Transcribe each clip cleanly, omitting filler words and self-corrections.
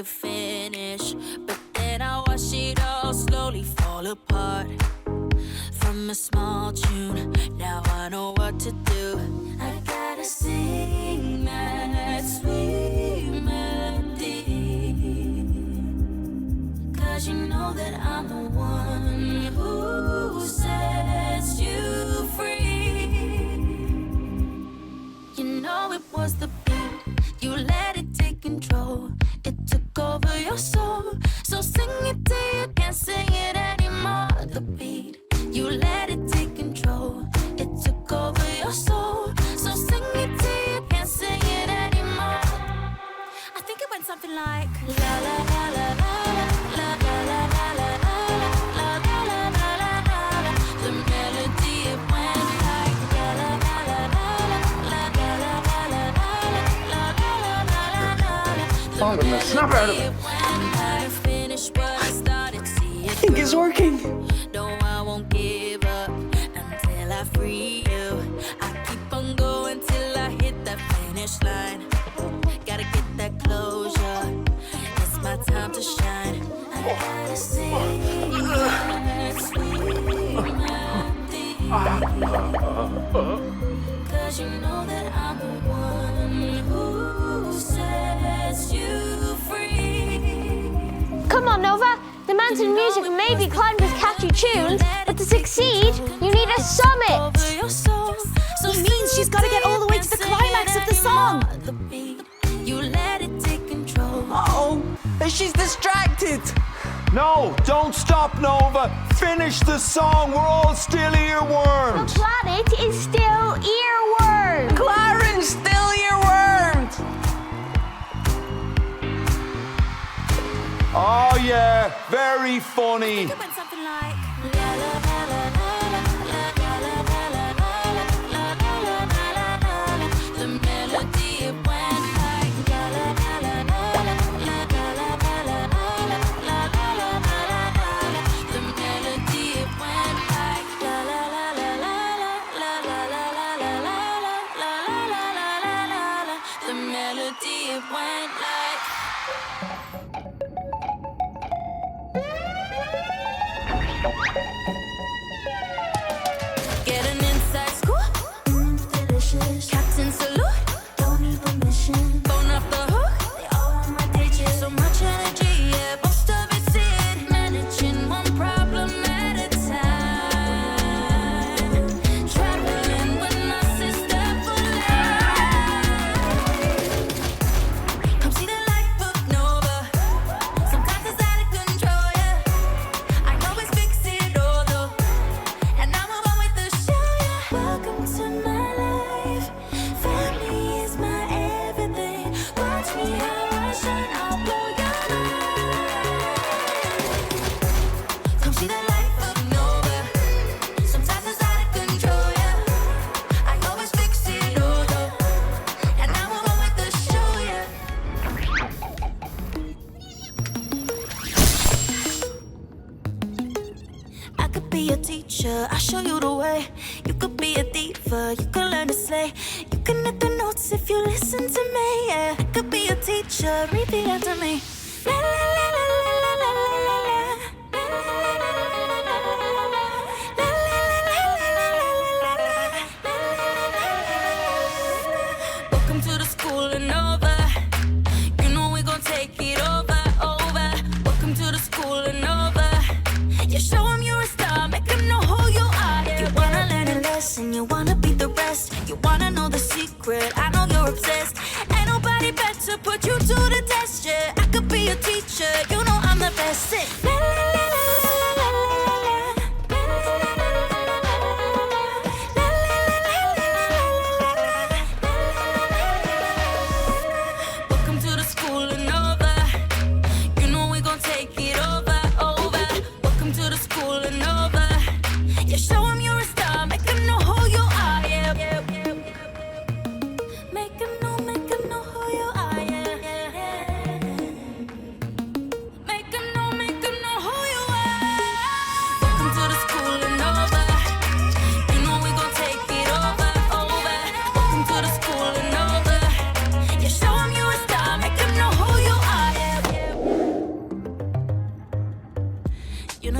could finish, but then I watched it all slowly fall apart. From a small tune, now I know what to do. I gotta sing that sweet melody, 'cause you know that I'm the one who sets you free. You know it was the beat, you let it take control. It took over your soul, so sing it till you can't sing it anymore. The beat, you let it take control. It took over your soul, so sing it till you can't sing it anymore. I think it went something like la la la la la la la la la la la la la la la la. The melody it went like la la la la la la la la la la la la la la. I'm gonna snap out of it. I think it's working. No, I won't give up until I free you. I keep on going till I hit that finish line. Gotta get that closure. It's my time to shine. I gotta sing that sweet melody, 'cause you know that I'm the one who sets you free. Come on, Nova. The mountain music may be climbed with catchy tunes, but to succeed, you need a summit. It means she's got to get all the way to the climax of the song. You let it take control. Uh-oh, she's distracted. No, don't stop, Nova. Finish the song. We're all still The earwormed. planet is still earwormed. Claren's still earwormed. Oh yeah, very funny. It went something like la la la la la la la la la la la la. The melody it went like la la la la la la la la la. The melody it went like la la la la la la la la la. The melody it went like. Get an inside scoop, delicious. Captain salute, don't need permission. Phone off the hook, they all on my digits. So much energy, yeah, most of it's in. Managing one problem at a time. Traveling with my sister for life. Come see the life of Nova. Sometimes it's out of control, yeah. I always fix it all though, and I'm alone with the show, yeah. Welcome to my life. Family is my everything. Watch me how I shine, I'll blow your mind. Come see the life of Nova. Sometimes it's out of control, yeah. I always fix it all though, and I'm alone with the show, yeah. I could be a teacher, I'll show you the way. You could be a diva, you can learn to slay. You can hit the notes if you listen to me, yeah. I could be a teacher, repeat after me. La la la la la la la la la la. La la la la la la la la la. La la la la la la la la la. La la la la la la. Welcome to the school of Nova. You know we gon' take it over, over. Welcome to the school of Nova. You show 'em you're a star, make 'em know who you are. You wanna learn a lesson, you wanna beat the rest. You wanna know the secret, I know you're obsessed. Ain't nobody better put you to the test, yeah. I could be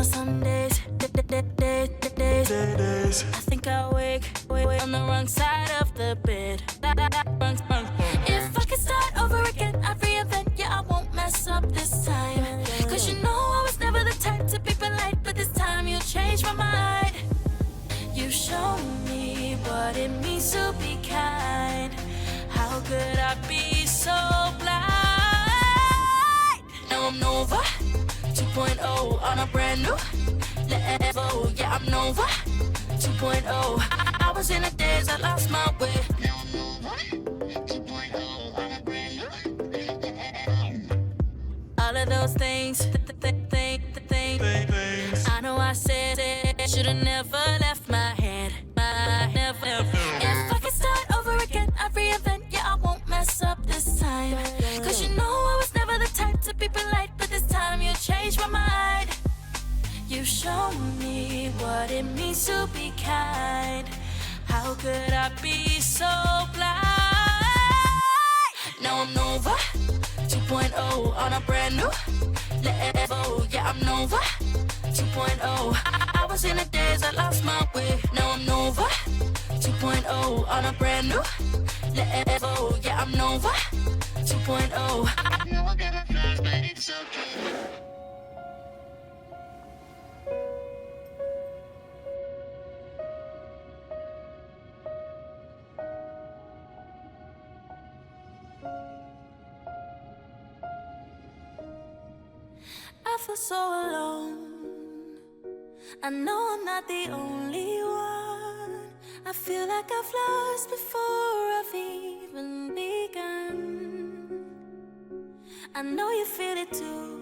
know some days, days, I think I wake on the wrong side of the bed. If I could start over again, I'd reinvent. Yeah, I won't mess up this time. Cause you know I was never the type to be polite, but this time you changed my mind. You showed me what it means to be kind. How could I be so blind? Now I'm Nova 2.0 on a brand new level. Yeah, I'm Nova 2.0. I was in a daze, I lost my way. All of those things, I know I said should've never left my head. If I could start over again, I'd reinvent. Yeah, I won't mess up this time. Cause you know I was never the type to be polite, but this time you changed my mind. You showed me what it means to be kind. How could I be so blind? Now I'm Nova 2.0 on a brand new level. Yeah, I'm Nova 2.0. I was in a daze, I lost my way. Now I'm Nova 2.0 on a brand new level. Yeah, I'm Nova 2.0. I know I got a flash, but it's okay. I feel so alone. I know I'm not the only one. I feel like I've lost before I've even begun. I know you feel it too.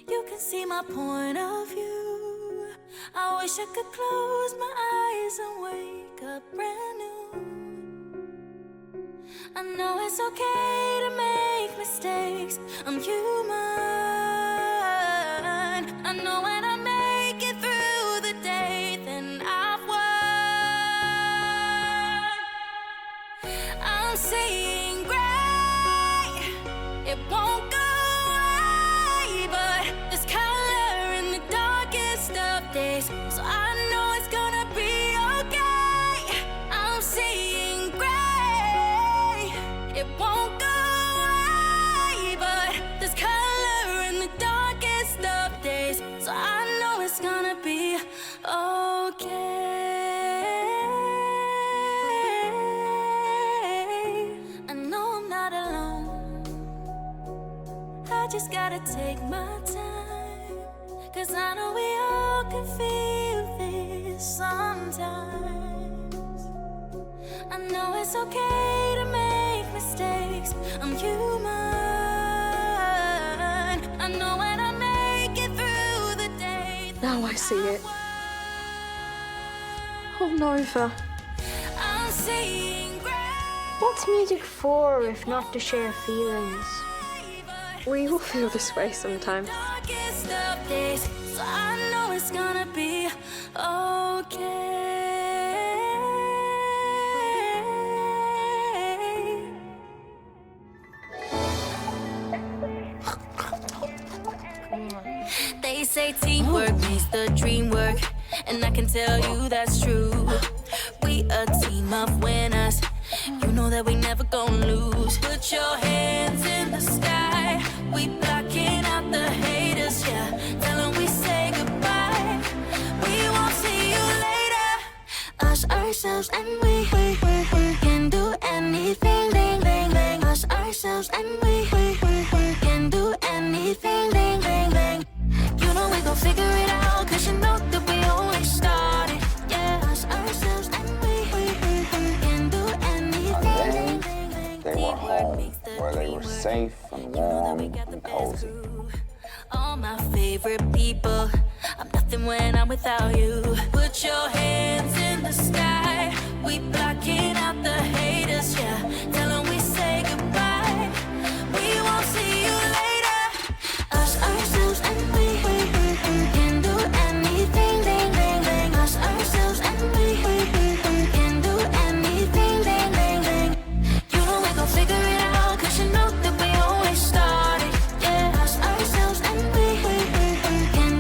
You can see my point of view. I wish I could close my eyes and wake up brand new. I know it's okay to make mistakes. I'm human. I know when I make it through the day, then I've won. I'm seeing gray. It won't go away, but there's color in the darkest of days. So I know it's gonna be okay. I'm seeing gray. It won't go away, but there's color in the darkest of days. So I know it's gonna be okay. I know I'm not alone. I just gotta take my time. Cause I know we all can feel this sometimes. I know it's okay to make mistakes. I'm human. I know when I make it through the day. Now I see it. Oh, Nova. I'm seeing gray. What's music for if not to share feelings? We all feel this way sometimes. Darkest of days, so I know it's gonna be okay. They say teamwork makes the dream work, and I can tell you that's true. We a team of winners. You know that we never gonna lose. Put your hands in the sky. We blocking out the haters, yeah. Tell them we say goodbye. We won't see you later. Us, ourselves, and we can do anything. Us, ourselves, and we can do anything. You know we gon' figure it out, cause you know that we always started. Yeah, us, ourselves, and we can do anything. They were home, where they were safe and warm and cozy. All my favorite people. I'm nothing when I'm without you. Put your hands in the sky. We blocking out the haters, yeah. Tell them we say goodbye. We won't see you later. Us, ourselves, and we can do anything. Us, ourselves, and we can do anything. You know we gon' figure it out, cause you know that we always started. Yeah, us, ourselves, and we can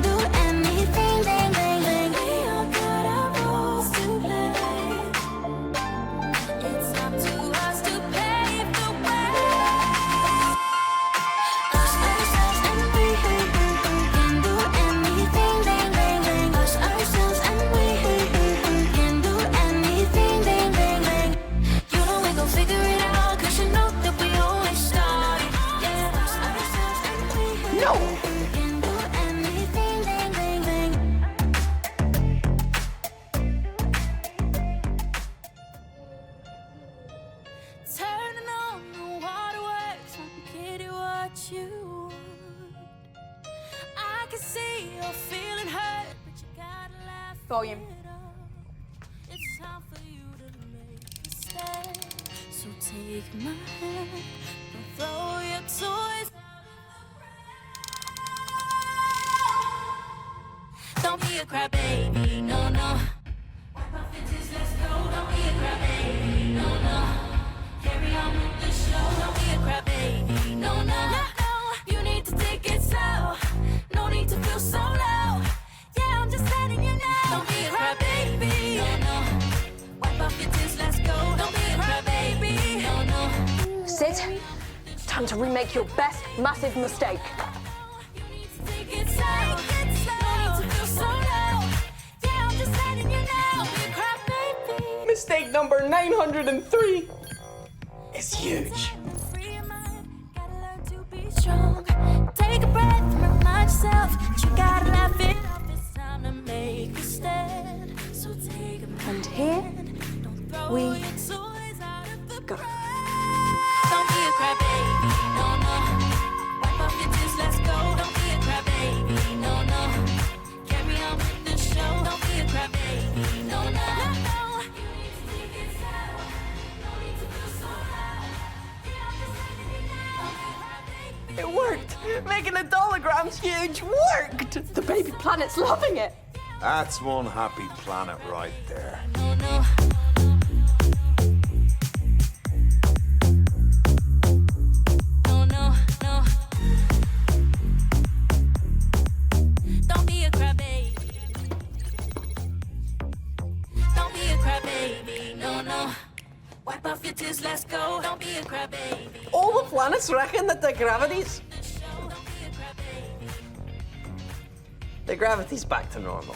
No! Can do anything, ding, ding, ding. Turning on the waterworks, kitty, what you want. I can see you're feeling hurt, but you gotta laugh. Volume. it off. It's time for you to make a stand. So take my hand, don't throw your toys. Don't be a crybaby, no, no. Wipe off your tears, let's go. Don't be a crybaby, no, no. Carry on with the show. Don't be a crybaby, no, no. No, no. You need to take it slow. No need to feel so low. Yeah, I'm just letting you know. Don't be a crybaby, no, no. Wipe off your tears, let's go. Don't be a crybaby, no, no. Sid, time to remake your best massive mistake. You need to take it slow. No need to feel so low. Yeah, I'm just letting you know. Don't be a crybaby. Mistake number 903 is huge. Free your mind, gotta learn to be strong. Take a breath and remind yourself that you gotta laugh it off. It's time to make a stand. So take a And here don't throw we your toys out of the go. Don't be a crybaby, no, no. Wipe off your tears, let's go. Don't be a crybaby, no, no. Carry on with the show. Don't be a crybaby, no, no, no. You need to take it slow. No need to feel so loud. Yeah, I'm just letting you know. It worked! Making the holograms huge worked! The baby planet's loving it. That's one happy planet right there. No, no. No, no, no. Don't be a crybaby. Don't be a crybaby. No, no. Wipe off your tears, let's go. Don't be a crybaby. All the planets reckon that the gravity's... Don't be a crybaby. The gravity's back to normal.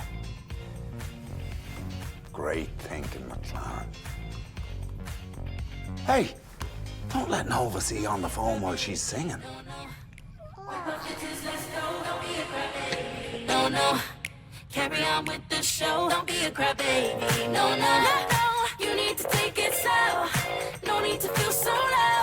Great thinking, McLaren. Hey, don't let Nova see you on the phone while she's singing. No, no. Carry on with the show. Don't be a crybaby. No, no, no, no. You need to take it slow. No need to feel so low.